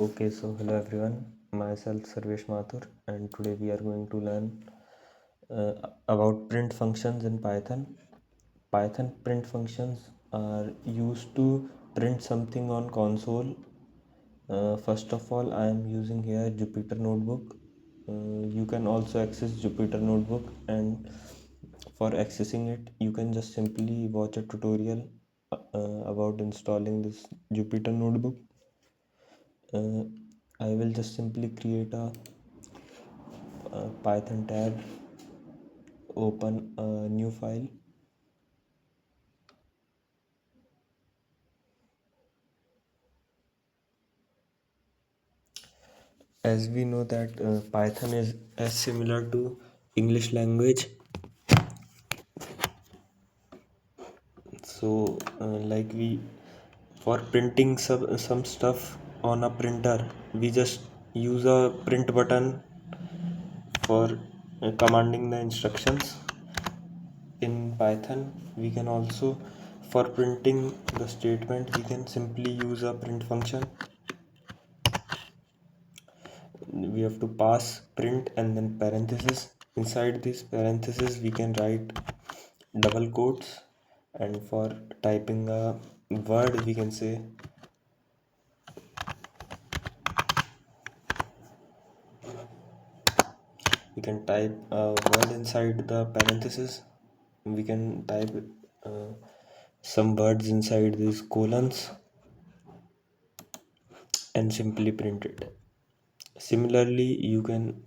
Okay, so hello everyone, myself Sarvesh Mathur, and today we are going to learn about print functions in Python. Python print functions are used to print something on console. First of all, I am using here Jupyter Notebook. You can also access Jupyter Notebook, and for accessing it, you can just simply watch a tutorial about installing this Jupyter Notebook. uh, I will just simply create a Python tab, open a new file. As we know that Python is as similar to English language, so like we for printing some stuff on a printer, we just use a print button for commanding the instructions. In Python, we can also, for printing the statement, we can simply use a print function. We have to pass print and then parenthesis. Inside this parenthesis, we can write double quotes, and for typing a word, we can say we can type a word inside the parenthesis. We can type uh, some words inside these colons and simply print it. Similarly, you can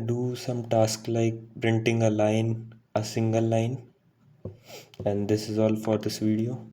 do some task like printing a single line. And this is all for this video.